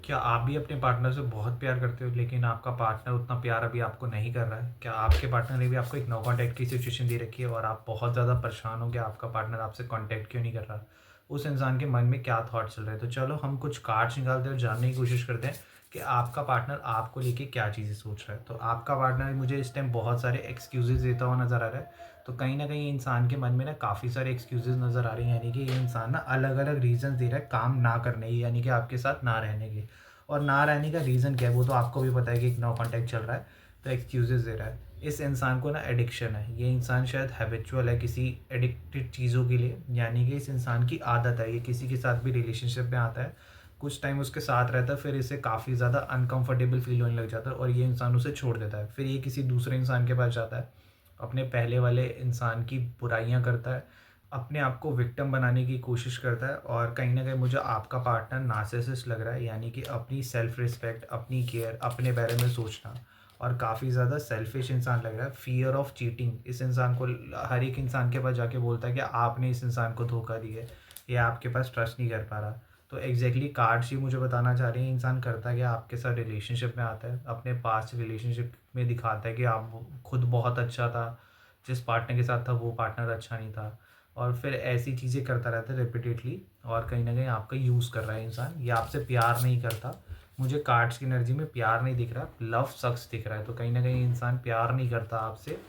क्या आप भी अपने पार्टनर से बहुत प्यार करते हो लेकिन आपका पार्टनर उतना प्यार अभी आपको नहीं कर रहा है? क्या आपके पार्टनर ने भी आपको एक नो कॉन्टैक्ट की सिचुएशन दे रखी है और आप बहुत ज़्यादा परेशान हो कि आपका पार्टनर आपसे कॉन्टैक्ट क्यों नहीं कर रहा? उस इंसान के मन में क्या थॉट चल रहे हैं? तो चलो हम कुछ कार्ड्स निकालते हैं और जानने की कोशिश करते हैं कि आपका पार्टनर आपको लेके क्या चीज़ें सोच रहा है। तो आपका पार्टनर मुझे इस टाइम बहुत सारे एक्सक्यूज़ेज़ देता हुआ नज़र आ रहा है। तो कहीं न कहीं इंसान के मन में ना काफ़ी सारे एक्सक्यूज़ेज़ नज़र आ रहे हैं, यानी कि ये इंसान ना अलग-अलग रीज़न्स दे रहा है काम ना करने के, यानी कि आपके साथ ना रहने के। और ना रहने का रीज़न क्या है वो तो आपको भी पता है कि एक नो कॉन्टैक्ट चल रहा है, तो एक्सक्यूज़ेज़ दे रहा है। इस इंसान को ना एडिक्शन है, ये इंसान शायद हैबिचुअल है किसी एडिक्टेड चीज़ों के लिए, यानी कि इस इंसान की आदत है, ये किसी के साथ भी रिलेशनशिप में आता है, कुछ टाइम उसके साथ रहता है, फिर इसे काफ़ी ज़्यादा अनकंफर्टेबल फ़ील होने लग जाता है और ये इंसान उसे छोड़ देता है। फिर ये किसी दूसरे इंसान के पास जाता है, अपने पहले वाले इंसान की बुराइयाँ करता है, अपने आप को विक्टिम बनाने की कोशिश करता है और कहीं न कहीं मुझे आपका पार्टनर नार्सिसिस्ट लग रहा है, यानी कि अपनी सेल्फ रिस्पेक्ट, अपनी केयर, अपने बारे में सोचना और काफ़ी ज़्यादा सेल्फिश इंसान लग रहा है। फ़ियर ऑफ चीटिंग इस इंसान को हर एक इंसान के पास जाके बोलता है कि आपने इस इंसान को धोखा दिया है, ये आपके पास ट्रस्ट नहीं कर पा रहा। तो एग्ज़ैक्टली कार्ड्स ही मुझे बताना चाह रही हैं इंसान करता क्या आपके साथ रिलेशनशिप में आता है, अपने पास्ट रिलेशनशिप में दिखाता है कि आप खुद बहुत अच्छा था, जिस पार्टनर के साथ था वो पार्टनर अच्छा नहीं था। और फिर ऐसी चीज़ें करता रहता है रिपीटेडली और कहीं न कहीं आपका यूज़ कर रहा है इंसान, ये आपसे प्यार नहीं करता। मुझे कार्ड्स की एनर्जी में प्यार नहीं दिख रहा, लव सक्स दिख रहा है। तो कहीं न कहीं इंसान प्यार नहीं करता आपसे,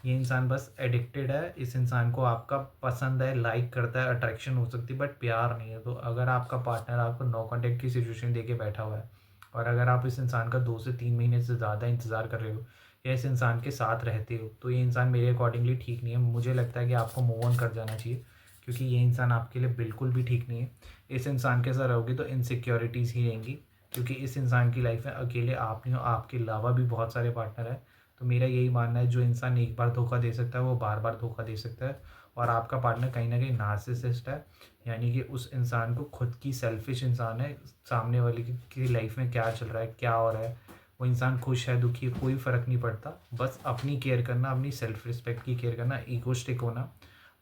ये इंसान बस एडिक्टेड है, इस इंसान को आपका पसंद है, लाइक करता है, अट्रैक्शन हो सकती है बट प्यार नहीं है। तो अगर आपका पार्टनर आपको नो कॉन्टैक्ट की सिचुएशन देके बैठा हुआ है और अगर आप इस इंसान का 2 से 3 महीने से ज़्यादा इंतज़ार कर रहे हो या इस इंसान के साथ रहते हो, तो ये इंसान मेरे अकॉर्डिंगली ठीक नहीं है। मुझे लगता है कि आपको मूव ऑन कर जाना चाहिए क्योंकि ये इंसान आपके लिए बिल्कुल भी ठीक नहीं है। इस इंसान के साथ रहोगे तो इनसिक्योरिटीज़ ही रहेंगी क्योंकि इस इंसान की लाइफ में अकेले आप नहीं हो, आपके अलावा भी बहुत सारे पार्टनर हैं। तो मेरा यही मानना है जो इंसान एक बार धोखा दे सकता है वो बार-बार धोखा दे सकता है और आपका पार्टनर कहीं न कहीं नार्सिसिस्ट है, यानी कि उस इंसान को खुद की सेल्फिश इंसान है, सामने वाले की लाइफ में क्या चल रहा है, क्या हो रहा है, वो इंसान खुश है, दुखी है, कोई फ़र्क नहीं पड़ता। बस अपनी केयर करना, अपनी सेल्फ रिस्पेक्ट की केयर करना, ईगोइस्टिक होना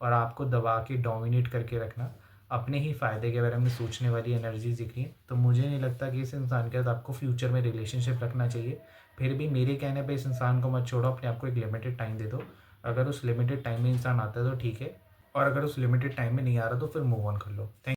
और आपको दबा के डोमिनेट करके रखना, अपने ही फ़ायदे के बारे में सोचने वाली एनर्जीज़ दिख रही हैं। तो मुझे नहीं लगता कि इस इंसान के साथ आपको फ्यूचर में रिलेशनशिप रखना चाहिए। फिर भी मेरे कहने पे इस इंसान को मत छोड़ो, अपने आप को एक लिमिटेड टाइम दे दो। अगर उस लिमिटेड टाइम में इंसान आता है तो ठीक है और अगर उस लिमिटेड टाइम में नहीं आ रहा तो फिर मूव ऑन कर लो। थैंक